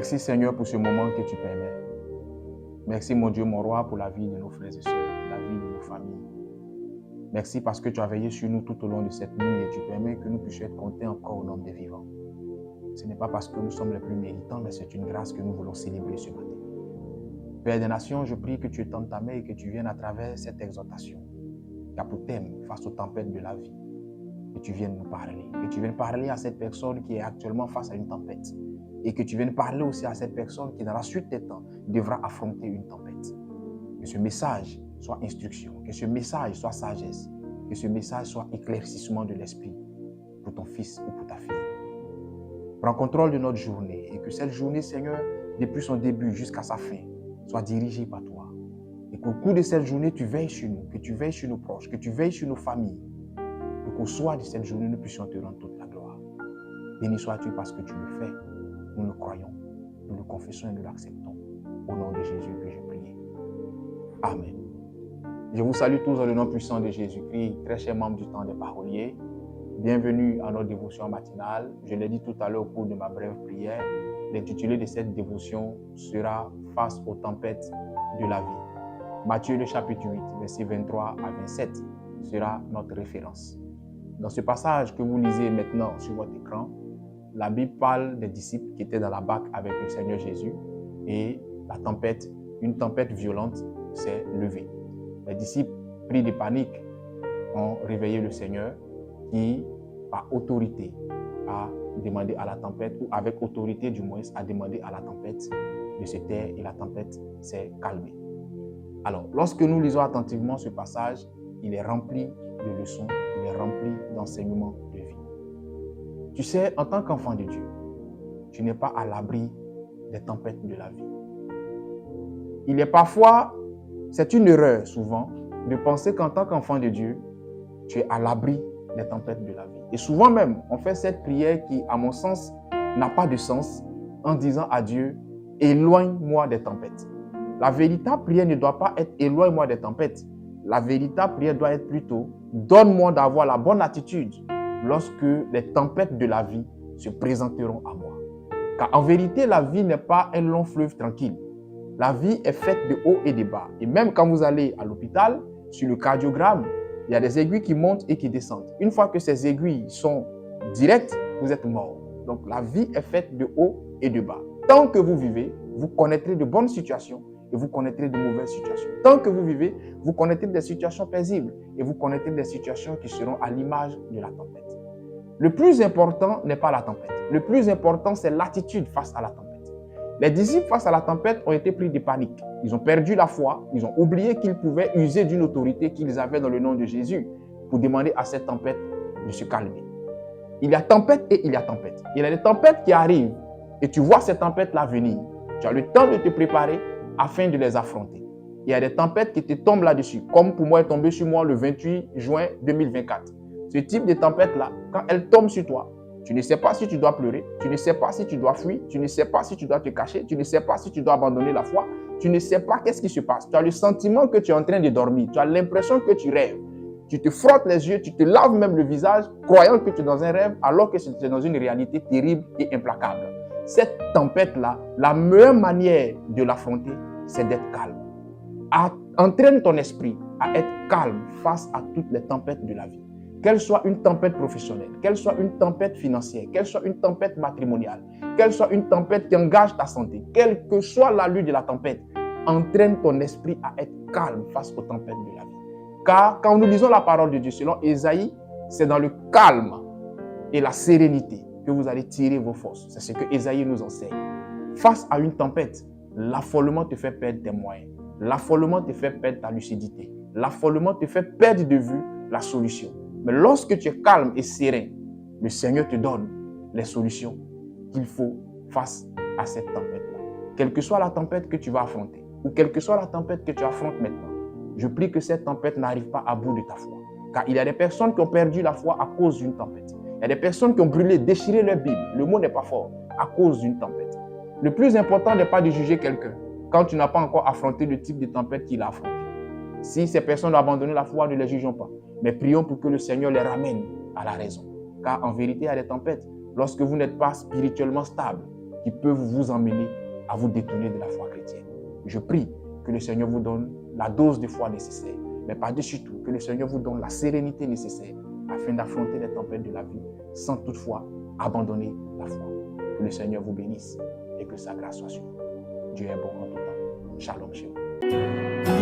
Merci Seigneur pour ce moment que tu permets. Merci mon Dieu, mon roi, pour la vie de nos frères et sœurs, la vie de nos familles. Merci parce que tu as veillé sur nous tout au long de cette nuit et tu permets que nous puissions être comptés encore au nombre des vivants. Ce n'est pas parce que nous sommes les plus méritants, mais c'est une grâce que nous voulons célébrer ce matin. Père des nations, je prie que tu étendes ta main et que tu viennes à travers cette exhortation, qui a pour thème face aux tempêtes de la vie, que tu viennes nous parler, que tu viennes parler à cette personne qui est actuellement face à une tempête et que tu viennes parler aussi à cette personne qui, dans la suite des temps, devra affronter une tempête. Que ce message soit instruction, que ce message soit sagesse, que ce message soit éclaircissement de l'esprit pour ton fils ou pour ta fille. Prends contrôle de notre journée et que cette journée, Seigneur, depuis son début jusqu'à sa fin, soit dirigée par toi. Et qu'au cours de cette journée, tu veilles sur nous, que tu veilles sur nos proches, que tu veilles sur nos familles. Et qu'au soir de cette journée, nous puissions te rendre toute la gloire. Béni sois-tu parce que tu le fais. Nous le croyons, nous le confessons et nous l'acceptons. Au nom de Jésus que je prie. Amen. Je vous salue tous dans le nom puissant de Jésus-Christ, très chers membres du temps des paroliers. Bienvenue à notre dévotion matinale. Je l'ai dit tout à l'heure au cours de ma brève prière. L'intitulé de cette dévotion sera « Face aux tempêtes de la vie ». Matthieu le chapitre 8, versets 23 à 27 sera notre référence. Dans ce passage que vous lisez maintenant sur votre écran, la Bible parle des disciples qui étaient dans la barque avec le Seigneur Jésus et la tempête, une tempête violente s'est levée. Les disciples, pris de panique, ont réveillé le Seigneur qui, par autorité, a demandé à la tempête, ou avec autorité du moins, a demandé à la tempête de se taire et la tempête s'est calmée. Alors, lorsque nous lisons attentivement ce passage, il est rempli de leçons, il est rempli d'enseignements de vie. Tu sais, en tant qu'enfant de Dieu, tu n'es pas à l'abri des tempêtes de la vie. Il est parfois, c'est une erreur souvent, de penser qu'en tant qu'enfant de Dieu, tu es à l'abri des tempêtes de la vie. Et souvent même, on fait cette prière qui, à mon sens, n'a pas de sens en disant à Dieu, éloigne-moi des tempêtes. La véritable prière ne doit pas être éloigne-moi des tempêtes. La véritable prière doit être plutôt, donne-moi d'avoir la bonne attitude lorsque les tempêtes de la vie se présenteront à moi. Car en vérité, la vie n'est pas un long fleuve tranquille. La vie est faite de hauts et de bas. Et même quand vous allez à l'hôpital, sur le cardiogramme, il y a des aiguilles qui montent et qui descendent. Une fois que ces aiguilles sont directes, vous êtes mort. Donc la vie est faite de haut et de bas. Tant que vous vivez, vous connaîtrez de bonnes situations et vous connaîtrez de mauvaises situations. Tant que vous vivez, vous connaîtrez des situations paisibles et vous connaîtrez des situations qui seront à l'image de la tempête. Le plus important n'est pas la tempête. Le plus important, c'est l'attitude face à la tempête. Les disciples face à la tempête ont été pris de panique. Ils ont perdu la foi. Ils ont oublié qu'ils pouvaient user d'une autorité qu'ils avaient dans le nom de Jésus pour demander à cette tempête de se calmer. Il y a tempête et il y a tempête. Il y a des tempêtes qui arrivent et tu vois ces tempêtes-là venir. Tu as le temps de te préparer afin de les affronter. Il y a des tempêtes qui te tombent là-dessus, comme pour moi est tombé sur moi le 28 juin 2024. Ce type de tempête-là, quand elle tombe sur toi, tu ne sais pas si tu dois pleurer, tu ne sais pas si tu dois fuir, tu ne sais pas si tu dois te cacher, tu ne sais pas si tu dois abandonner la foi, tu ne sais pas qu'est-ce qui se passe. Tu as le sentiment que tu es en train de dormir, tu as l'impression que tu rêves. Tu te frottes les yeux, tu te laves même le visage, croyant que tu es dans un rêve, alors que tu es dans une réalité terrible et implacable. Cette tempête-là, la meilleure manière de l'affronter, c'est d'être calme. Entraîne ton esprit à être calme face à toutes les tempêtes de la vie. Qu'elle soit une tempête professionnelle, qu'elle soit une tempête financière, qu'elle soit une tempête matrimoniale, qu'elle soit une tempête qui engage ta santé, quelle que soit l'allure de la tempête, entraîne ton esprit à être calme face aux tempêtes de la vie. Car quand nous lisons la parole de Dieu, selon Ésaïe, c'est dans le calme et la sérénité que vous allez tirer vos forces. C'est ce que Ésaïe nous enseigne. Face à une tempête, l'affolement te fait perdre tes moyens. L'affolement te fait perdre ta lucidité. L'affolement te fait perdre de vue la solution. Mais lorsque tu es calme et serein, le Seigneur te donne les solutions qu'il faut face à cette tempête-là. Quelle que soit la tempête que tu vas affronter, ou quelle que soit la tempête que tu affrontes maintenant, je prie que cette tempête n'arrive pas à bout de ta foi. Car il y a des personnes qui ont perdu la foi à cause d'une tempête. Il y a des personnes qui ont brûlé, déchiré leur Bible. Le mot n'est pas fort, à cause d'une tempête. Le plus important n'est pas de juger quelqu'un quand tu n'as pas encore affronté le type de tempête qu'il a affronté. Si ces personnes ont abandonné la foi, ne les jugeons pas. Mais prions pour que le Seigneur les ramène à la raison. Car en vérité, il y a des tempêtes. Lorsque vous n'êtes pas spirituellement stable, qui peuvent vous emmener à vous détourner de la foi chrétienne. Je prie que le Seigneur vous donne la dose de foi nécessaire, mais par-dessus tout, que le Seigneur vous donne la sérénité nécessaire afin d'affronter les tempêtes de la vie sans toutefois abandonner la foi. Que le Seigneur vous bénisse et que sa grâce soit sur vous. Dieu est bon en tout temps. Shalom, shalom.